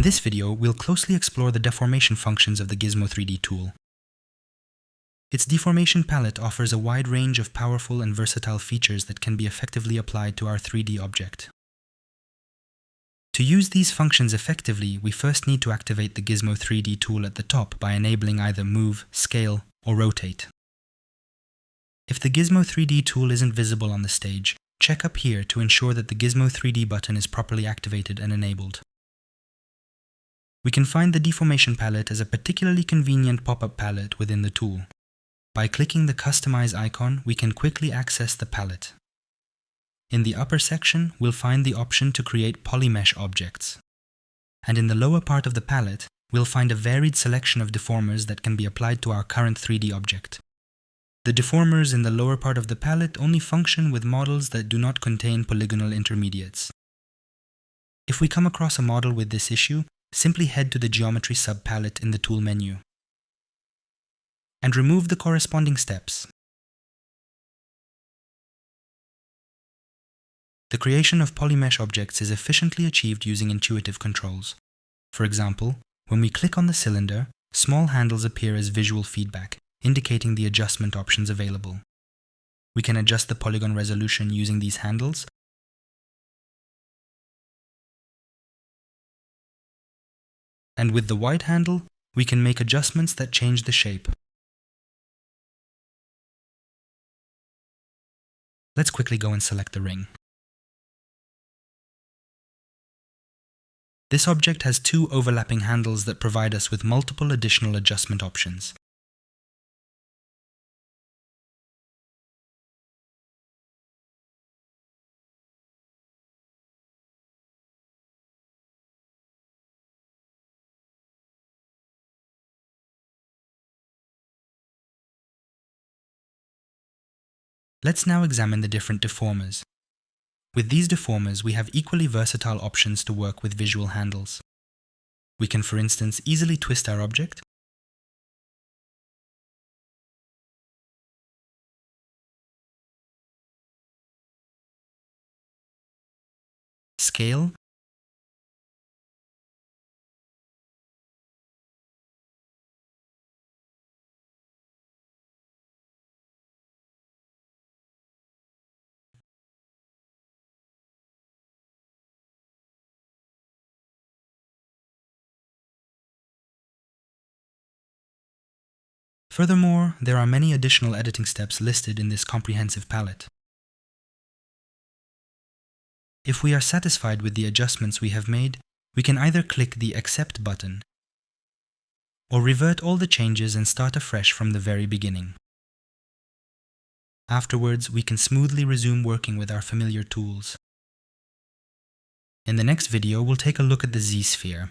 this video, we'll closely explore the deformation functions of the Gizmo 3D tool. Its deformation palette offers a wide range of powerful and versatile features that can be effectively applied to our 3D object. To use these functions effectively, we first need to activate the Gizmo 3D tool at the top by enabling either Move, Scale, or Rotate. If the Gizmo 3D tool isn't visible on the stage, check up here to ensure that the Gizmo 3D button is properly activated and enabled. We can find the deformation palette as a particularly convenient pop-up palette within the tool. By clicking the Customize icon, we can quickly access the palette. In the upper section, we'll find the option to create polymesh objects. And in the lower part of the palette, we'll find a varied selection of deformers that can be applied to our current 3D object. The deformers in the lower part of the palette only function with models that do not contain polygonal intermediates. If we come across a model with this issue, simply head to the Geometry sub-palette in the Tool menu and remove the corresponding steps. The creation of polymesh objects is efficiently achieved using intuitive controls. For example, when we click on the cylinder, small handles appear as visual feedback, indicating the adjustment options available. We can adjust the polygon resolution using these handles, and with the white handle, we can make adjustments that change the shape. Let's quickly go and select the ring. This object has two overlapping handles that provide us with multiple additional adjustment options. Let's now examine the different deformers. With these deformers, we have equally versatile options to work with visual handles. We can, for instance, easily twist our object, scale, Furthermore, there are many additional editing steps listed in this comprehensive palette. If we are satisfied with the adjustments we have made, we can either click the Accept button or revert all the changes and start afresh from the very beginning. Afterwards, we can smoothly resume working with our familiar tools. In the next video, we'll take a look at the Z-sphere.